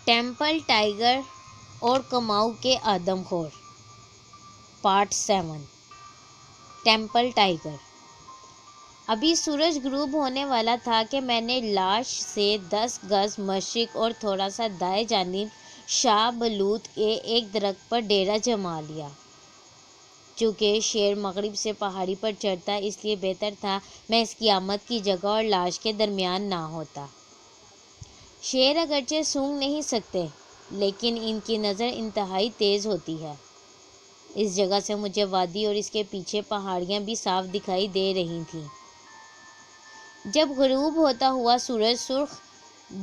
Temple tiger اور کماؤ کے آدم خور، پارٹ 7۔ Temple tiger. ابھی سورج غروب ہونے والا تھا کہ میں نے لاش سے 10 گز مشرق اور تھوڑا سا دائیں جانب شاہ بلوط کے ایک درخت پر ڈیرا جما لیا۔ چونکہ شیر مغرب سے پہاڑی پر چڑھتا، اس لیے بہتر تھا میں اس کی آمد کی جگہ اور لاش کے درمیان نہ ہوتا۔ شیر اگرچہ سونگھ نہیں سکتے، لیکن ان کی نظر انتہائی تیز ہوتی ہے۔ اس جگہ سے مجھے وادی اور اس کے پیچھے پہاڑیاں بھی صاف دکھائی دے رہی تھیں۔ جب غروب ہوتا ہوا سورج سرخ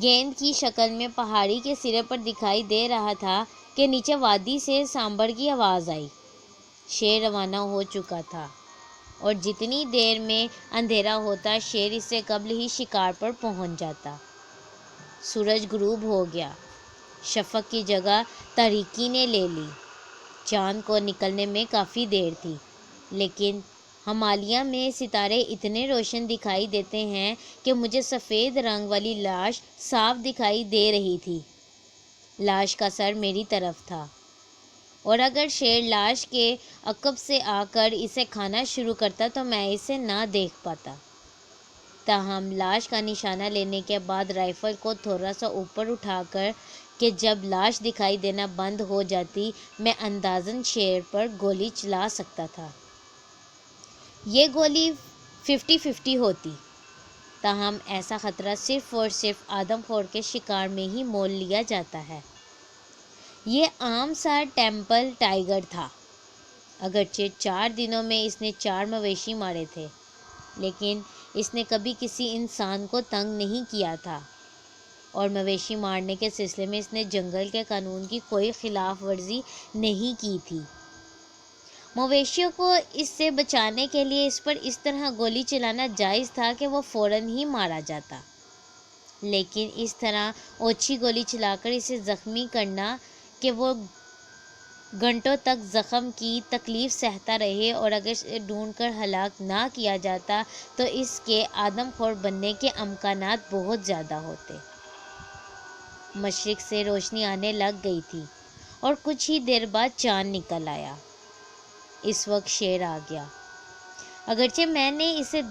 گیند کی شکل میں پہاڑی کے سرے پر دکھائی دے رہا تھا کہ نیچے وادی سے سانبر کی آواز آئی۔ شیر روانہ ہو چکا تھا، اور جتنی دیر میں اندھیرا ہوتا شیر اس سے قبل ہی شکار پر پہنچ جاتا۔ سورج غروب ہو گیا، شفق کی جگہ تاریکی نے لے لی۔ چاند کو نکلنے میں کافی دیر تھی، لیکن ہمالیہ میں ستارے اتنے روشن دکھائی دیتے ہیں کہ مجھے سفید رنگ والی لاش صاف دکھائی دے رہی تھی۔ لاش کا سر میری طرف تھا، اور اگر شیر لاش کے عقب سے آ کر اسے کھانا شروع کرتا تو میں اسے نہ دیکھ پاتا۔ تاہم لاش کا نشانہ لینے کے بعد رائفل کو تھوڑا سا اوپر اٹھا کر کہ جب لاش دکھائی دینا بند ہو جاتی میں اندازاً شیر پر گولی چلا سکتا تھا۔ یہ گولی 50-50 ہوتی، تاہم ایسا خطرہ صرف اور صرف آدم خور کے شکار میں ہی مول لیا جاتا ہے۔ یہ عام سا ٹیمپل ٹائیگر تھا۔ اگرچہ 4 دنوں میں اس نے 4 مویشی مارے تھے، لیکن اس نے کبھی کسی انسان کو تنگ نہیں کیا تھا، اور مویشی مارنے کے سلسلے میں اس نے جنگل کے قانون کی کوئی خلاف ورزی نہیں کی تھی۔ مویشیوں کو اس سے بچانے کے لیے اس پر اس طرح گولی چلانا جائز تھا کہ وہ فوراً ہی مارا جاتا، لیکن اس طرح اوچھی گولی چلا کر اسے زخمی کرنا کہ وہ گھنٹوں تک زخم کی تکلیف سہتا رہے، اور اگر اسے ڈھونڈ کر ہلاک نہ کیا جاتا تو اس کے آدم خور بننے کے امکانات بہت زیادہ ہوتے۔ مشرق سے روشنی آنے لگ گئی تھی، اور کچھ ہی دیر بعد چاند نکل آیا۔ اس وقت شیر آ گیا۔ اگرچہ میں نے اسے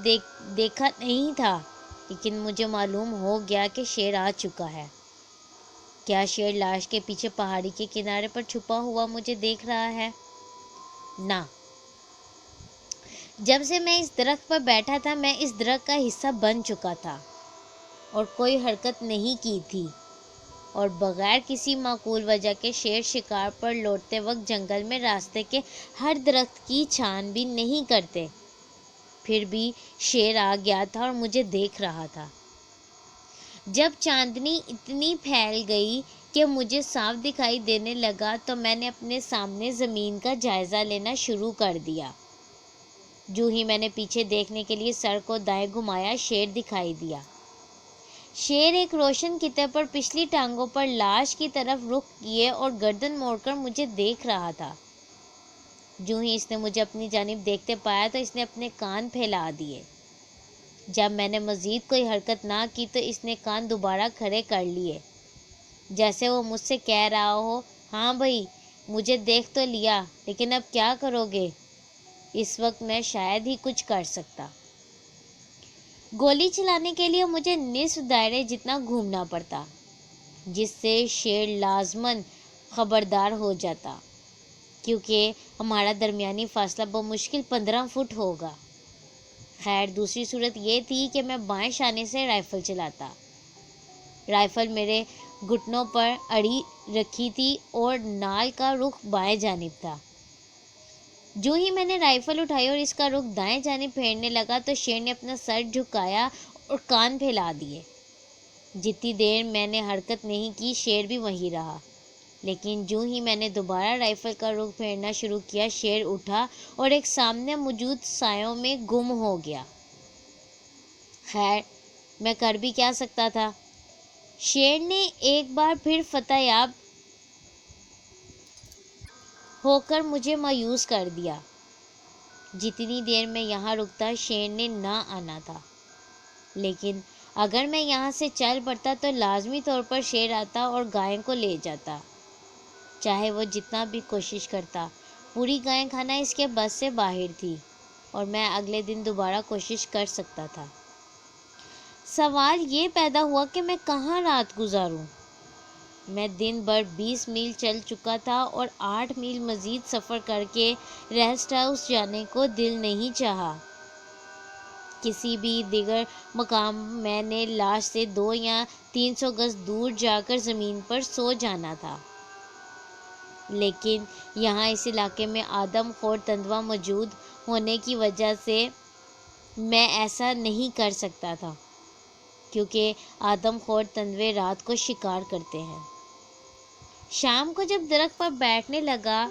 دیکھا نہیں تھا، لیکن مجھے معلوم ہو گیا کہ شیر آ چکا ہے۔ کیا شیر لاش کے پیچھے پہاڑی کے کنارے پر چھپا ہوا مجھے دیکھ رہا ہے؟ نہ۔ جب سے میں اس درخت پر بیٹھا تھا میں اس درخت کا حصہ بن چکا تھا، اور کوئی حرکت نہیں کی تھی، اور بغیر کسی معقول وجہ کے شیر شکار پر لوٹتے وقت جنگل میں راستے کے ہر درخت کی چھان بین نہیں کرتے۔ پھر بھی شیر آ گیا تھا اور مجھے دیکھ رہا تھا۔ جب چاندنی اتنی پھیل گئی کہ مجھے صاف دکھائی دینے لگا تو میں نے اپنے سامنے زمین کا جائزہ لینا شروع کر دیا۔ جو ہی میں نے پیچھے دیکھنے کے لیے سر کو دائیں گھمایا شیر دکھائی دیا۔ شیر ایک روشن خطے پر پچھلی ٹانگوں پر لاش کی طرف رخ کیے اور گردن موڑ کر مجھے دیکھ رہا تھا۔ جو ہی اس نے مجھے اپنی جانب دیکھتے پایا تو اس نے اپنے کان پھیلا دیے۔ جب میں نے مزید کوئی حرکت نہ کی تو اس نے کان دوبارہ کھڑے کر لیے، جیسے وہ مجھ سے کہہ رہا ہو، ہاں بھئی مجھے دیکھ تو لیا، لیکن اب کیا کرو گے؟ اس وقت میں شاید ہی کچھ کر سکتا۔ گولی چلانے کے لیے مجھے نصف دائرے جتنا گھومنا پڑتا، جس سے شیر لازماً خبردار ہو جاتا، کیونکہ ہمارا درمیانی فاصلہ بمشکل 15 فٹ ہوگا۔ خیر دوسری صورت یہ تھی کہ میں بائیں شانے سے رائفل چلاتا۔ رائفل میرے گھٹنوں پر اڑی رکھی تھی اور نال کا رخ بائیں جانب تھا۔ جو ہی میں نے رائفل اٹھائی اور اس کا رخ دائیں جانب پھیرنے لگا تو شیر نے اپنا سر جھکایا اور کان پھیلا دیے۔ جتنی دیر میں نے حرکت نہیں کی شیر بھی وہیں رہا، لیکن جو ہی میں نے دوبارہ رائفل کا رخ پھیرنا شروع کیا شیر اٹھا اور ایک سامنے موجود سایوں میں گم ہو گیا۔ خیر میں کر بھی کیا سکتا تھا؟ شیر نے ایک بار پھر فتح یاب ہو کر مجھے مایوس کر دیا۔ جتنی دیر میں یہاں رکتا شیر نے نہ آنا تھا، لیکن اگر میں یہاں سے چل پڑتا تو لازمی طور پر شیر آتا اور گائے کو لے جاتا، چاہے وہ جتنا بھی کوشش کرتا۔ پوری گائے کھانا اس کے بس سے باہر تھی اور میں اگلے دن دوبارہ کوشش کر سکتا تھا۔ سوال یہ پیدا ہوا کہ میں کہاں رات گزاروں؟ میں دن بھر 20 میل چل چکا تھا اور 8 میل مزید سفر کر کے ریسٹ ہاؤس جانے کو دل نہیں چاہا۔ کسی بھی دیگر مقام میں نے لاش سے 200 یا 300 گز دور جا کر زمین پر سو جانا تھا، لیکن یہاں اس علاقے میں آدم خور تندوا موجود ہونے کی وجہ سے میں ایسا نہیں کر سکتا تھا، کیونکہ آدم خور تندوے رات کو شکار کرتے ہیں۔ شام کو جب درخت پر بیٹھنے لگا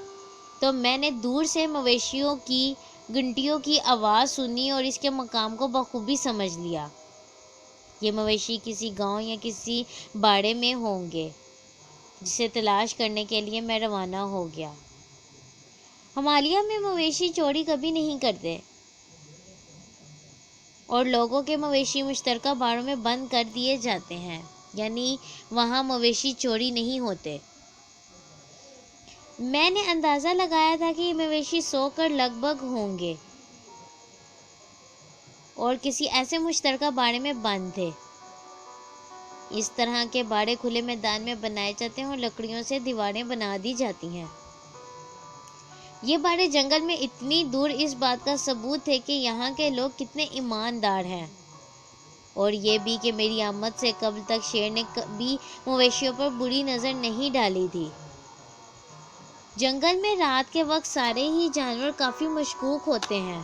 تو میں نے دور سے مویشیوں کی گھنٹیوں کی آواز سنی اور اس کے مقام کو بخوبی سمجھ لیا۔ یہ مویشی کسی گاؤں یا کسی باڑے میں ہوں گے، جسے تلاش کرنے کے لیے میں روانہ ہو گیا۔ ہمالیہ میں مویشی چوری کبھی نہیں کرتے اور لوگوں کے مویشی مشترکہ باڑوں میں بند کر دیے جاتے ہیں، یعنی وہاں مویشی چوری نہیں ہوتے۔ میں نے اندازہ لگایا تھا کہ یہ مویشی سو کر لگ بھگ ہوں گے اور کسی ایسے مشترکہ باڑے میں بند تھے۔ اس طرح کے باڑے کھلے میدان میں بنائے جاتے ہیں اور لکڑیوں سے دیواریں بنا دی جاتی ہیں۔ یہ باڑے جنگل میں اتنی دور اس بات کا ثبوت تھے کہ یہاں کے لوگ کتنے ایماندار ہیں، اور یہ بھی کہ میری آمد سے قبل تک شیر نے کبھی مویشیوں پر بری نظر نہیں ڈالی تھی۔ جنگل میں رات کے وقت سارے ہی جانور کافی مشکوک ہوتے ہیں،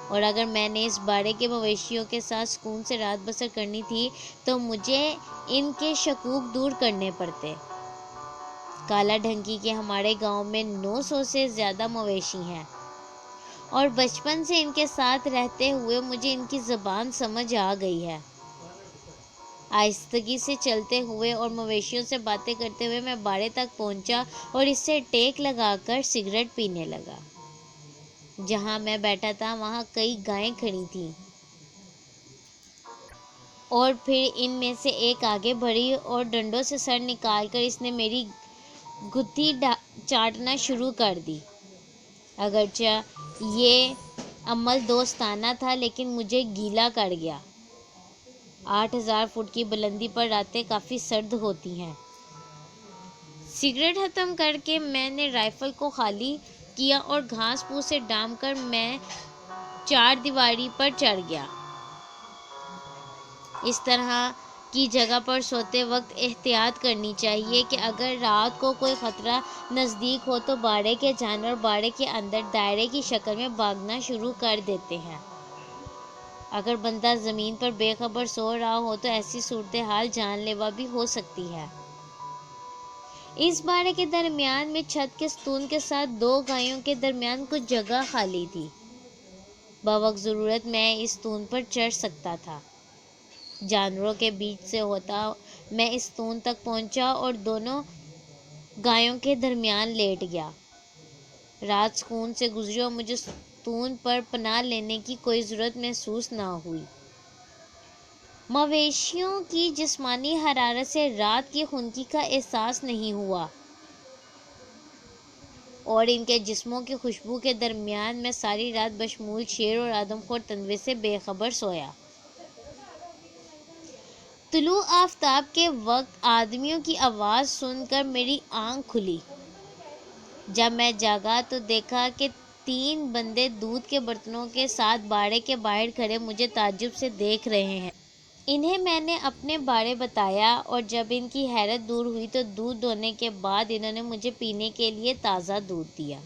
اور اگر میں نے اس باڑے کے مویشیوں کے ساتھ سکون سے رات بسر کرنی تھی تو مجھے ان کے شکوک دور کرنے پڑتے۔ کالا ڈھنکی کے ہمارے گاؤں میں 900 سے زیادہ مویشی ہیں، اور بچپن سے ان کے ساتھ رہتے ہوئے مجھے ان کی زبان سمجھ آ گئی ہے۔ آہستگی سے چلتے ہوئے اور مویشیوں سے باتیں کرتے ہوئے میں باڑے تک پہنچا اور اس سے ٹیک لگا کر سگریٹ پینے لگا۔ جہاں میں بیٹھا تھا وہاں کئی گائیں کھڑی تھیں، اور پھر ان میں سے ایک آگے بڑھی اور ڈنڈوں سے سر نکال کر اس نے میری گھٹی چاٹنا شروع کر دی۔ اگرچہ یہ عمل دوستانہ تھا لیکن مجھے گیلا کر گیا۔ 8000 فٹ کی بلندی پر راتیں کافی سرد ہوتی ہیں۔ سگریٹ ختم کر کے میں نے رائفل کو خالی کیا اور گھاس پھوس سے ڈھانپ کر میں چار دیواری پر چڑھ گیا۔ اس طرح کی جگہ پر سوتے وقت احتیاط کرنی چاہیے کہ اگر رات کو کوئی خطرہ نزدیک ہو تو باڑے کے جانور باڑے کے اندر دائرے کی شکل میں بھاگنا شروع کر دیتے ہیں۔ اگر بندہ زمین پر بے خبر سو رہا ہو تو ایسی صورتحال جان لیوا بھی ہو سکتی ہے۔ اس باڑے کے درمیان میں چھت کے ستون کے ساتھ 2 گایوں کے درمیان کچھ جگہ خالی تھی۔ بوقت ضرورت میں اس ستون پر چڑھ سکتا تھا۔ جانوروں کے بیچ سے ہوتا میں اس ستون تک پہنچا اور دونوں گایوں کے درمیان لیٹ گیا۔ رات سکون سے گزری اور مجھے ستون پر پناہ لینے کی کوئی ضرورت محسوس نہ ہوئی۔ مویشیوں کی جسمانی حرارت سے رات کی خنکی کا احساس نہیں ہوا، اور ان کے جسموں کی خوشبو کے درمیان میں ساری رات بشمول شیر اور آدم خور تندوے سے بے خبر سویا۔ طلوع آفتاب کے وقت آدمیوں کی آواز سن کر میری آنکھ کھلی۔ جب میں جاگا تو دیکھا کہ 3 بندے دودھ کے برتنوں کے ساتھ باڑے کے باہر کھڑے مجھے تعجب سے دیکھ رہے ہیں۔ انہیں میں نے اپنے بارے بتایا اور جب ان کی حیرت دور ہوئی تو دودھ دھونے کے بعد انہوں نے مجھے پینے کے لیے تازہ دودھ دیا۔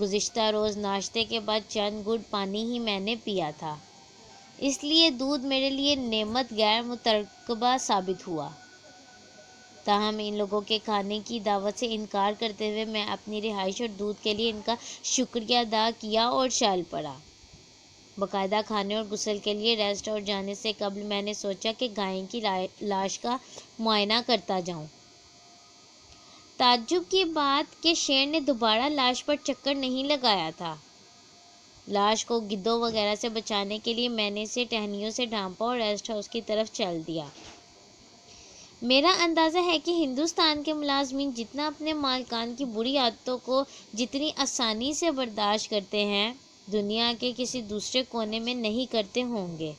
گزشتہ روز ناشتے کے بعد چند گھونٹ پانی ہی میں نے پیا تھا، اس لیے دودھ میرے لیے نعمت غیر مترقبہ ثابت ہوا۔ تاہم ان لوگوں کے کھانے کی دعوت سے انکار کرتے ہوئے میں اپنی رہائش اور دودھ کے لیے ان کا شکریہ ادا کیا اور چل پڑا۔ باقاعدہ کھانے اور غسل کے لیے ریسٹ ہاؤس جانے سے قبل میں نے سوچا کہ گائے کی لاش کا معائنہ کرتا جاؤں۔ تعجب کی بات کہ شیر نے دوبارہ لاش پر چکر نہیں لگایا تھا۔ لاش کو گدھوں وغیرہ سے بچانے کے لیے میں نے اسے ٹہنیوں سے ڈھانپا اور ریسٹ ہاؤس کی طرف چل دیا۔ میرا اندازہ ہے کہ ہندوستان کے ملازمین جتنا اپنے مالکان کی بری عادتوں کو جتنی آسانی سے برداشت کرتے ہیں، دنیا کے کسی دوسرے کونے میں نہیں کرتے ہوں گے۔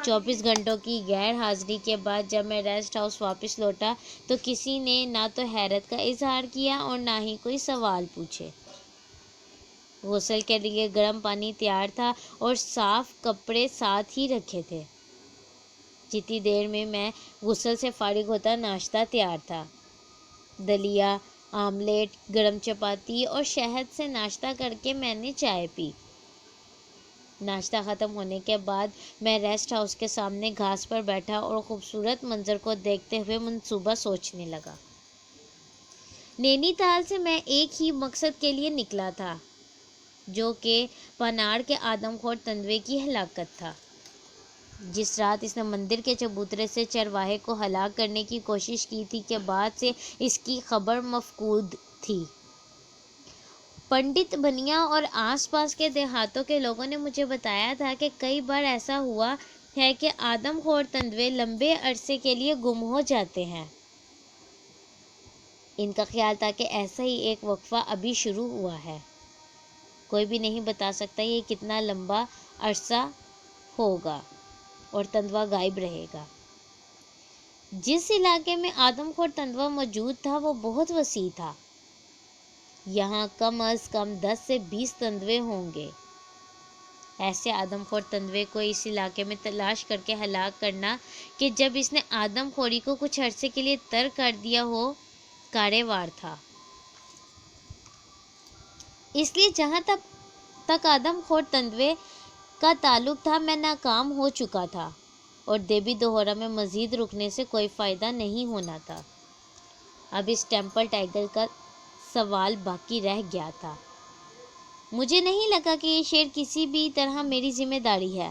24 گھنٹوں کی غیر حاضری کے بعد جب میں ریسٹ ہاؤس واپس لوٹا تو کسی نے نہ تو حیرت کا اظہار کیا اور نہ ہی کوئی سوال پوچھے۔ غسل کے لیے گرم پانی تیار تھا اور صاف کپڑے ساتھ ہی رکھے تھے۔ جتنی دیر میں غسل سے فارغ ہوتا ناشتہ تیار تھا۔ دلیا، آملیٹ، گرم چپاتی اور شہد سے ناشتہ کر کے میں نے چائے پی۔ ناشتہ ختم ہونے کے بعد میں ریسٹ ہاؤس کے سامنے گھاس پر بیٹھا اور خوبصورت منظر کو دیکھتے ہوئے منصوبہ سوچنے لگا۔ نینی تال سے میں ایک ہی مقصد کے لیے نکلا تھا، جو کہ پناڑ کے آدم خور تندوے کی ہلاکت تھا۔ جس رات اس نے مندر کے چبوترے سے چرواہے کو ہلاک کرنے کی کوشش کی تھی کے بعد سے اس کی خبر مفقود تھی۔ پنڈت بنیا اور آس پاس کے دیہاتوں کے لوگوں نے مجھے بتایا تھا کہ کئی بار ایسا ہوا ہے کہ آدم خور تندوے لمبے عرصے کے لیے گم ہو جاتے ہیں۔ ان کا خیال تھا کہ ایسا ہی ایک وقفہ ابھی شروع ہوا ہے۔ کوئی بھی نہیں بتا سکتا یہ کتنا لمبا عرصہ ہوگا اور تندوا غائب رہے گا۔ جس علاقے میں آدم خور تندوا موجود تھا وہ بہت وسیع تھا۔ یہاں کم از کم 10 سے 20 تندوے ہوں گے۔ ایسے آدم خور تندوے کو اس علاقے میں تلاش کر کے ہلاک کرنا کہ جب اس نے آدم خوری کو کچھ عرصے کے لیے ترک کر دیا ہو، کارے وار تھا۔ اس لیے جہاں تک آدم خور تندوے کا تعلق تھا میں ناکام ہو چکا تھا اور دیبی دہورا میں مزید رکنے سے کوئی فائدہ نہیں ہونا تھا۔ اب اس ٹیمپل ٹائیگر کا سوال باقی رہ گیا تھا۔ مجھے نہیں لگا کہ یہ شیر کسی بھی طرح میری ذمہ داری ہے،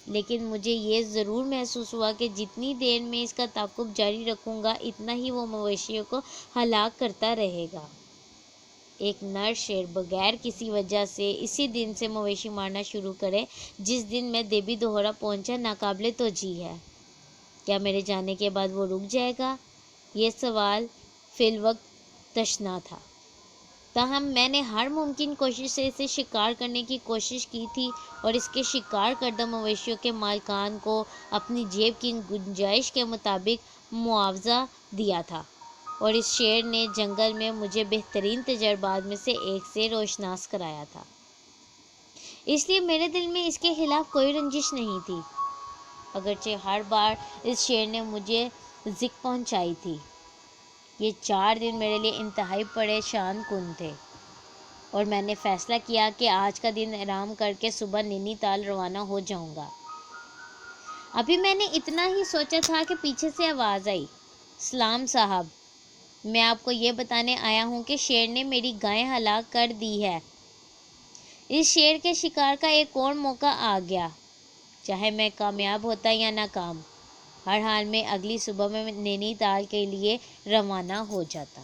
لیکن مجھے یہ ضرور محسوس ہوا کہ جتنی دیر میں اس کا تعاقب جاری رکھوں گا اتنا ہی وہ مویشیوں کو ہلاک کرتا رہے گا۔ ایک نر شیر بغیر کسی وجہ سے اسی دن سے مویشی مارنا شروع کرے جس دن میں دیبی دہورا پہنچا ناقابل توجیہ ہے۔ کیا میرے جانے کے بعد وہ رک جائے گا؟ یہ سوال فی الوقت تشنا تھا۔ تاہم میں نے ہر ممکن کوشش سے اسے شکار کرنے کی کوشش کی تھی اور اس کے شکار کردہ مویشیوں کے مالکان کو اپنی جیب کی گنجائش کے مطابق معاوضہ دیا تھا، اور اس شیر نے جنگل میں مجھے بہترین تجربات میں سے ایک سے روشناس کرایا تھا۔ اس لیے میرے دل میں اس کے خلاف کوئی رنجش نہیں تھی، اگرچہ ہر بار اس شیر نے مجھے ذک پہنچائی تھی۔ یہ 4 دن میرے لیے انتہائی پریشان کن تھے، اور میں نے فیصلہ کیا کہ آج کا دن آرام کر کے صبح نینی تال روانہ ہو جاؤں گا۔ ابھی میں نے اتنا ہی سوچا تھا کہ پیچھے سے آواز آئی، سلام صاحب، میں آپ کو یہ بتانے آیا ہوں کہ شیر نے میری گائے ہلاک کر دی ہے۔ اس شیر کے شکار کا ایک اور موقع آ گیا، چاہے میں کامیاب ہوتا یا ناکام، ہر حال میں اگلی صبح میں نینی تال کے لیے روانہ ہو جاتا۔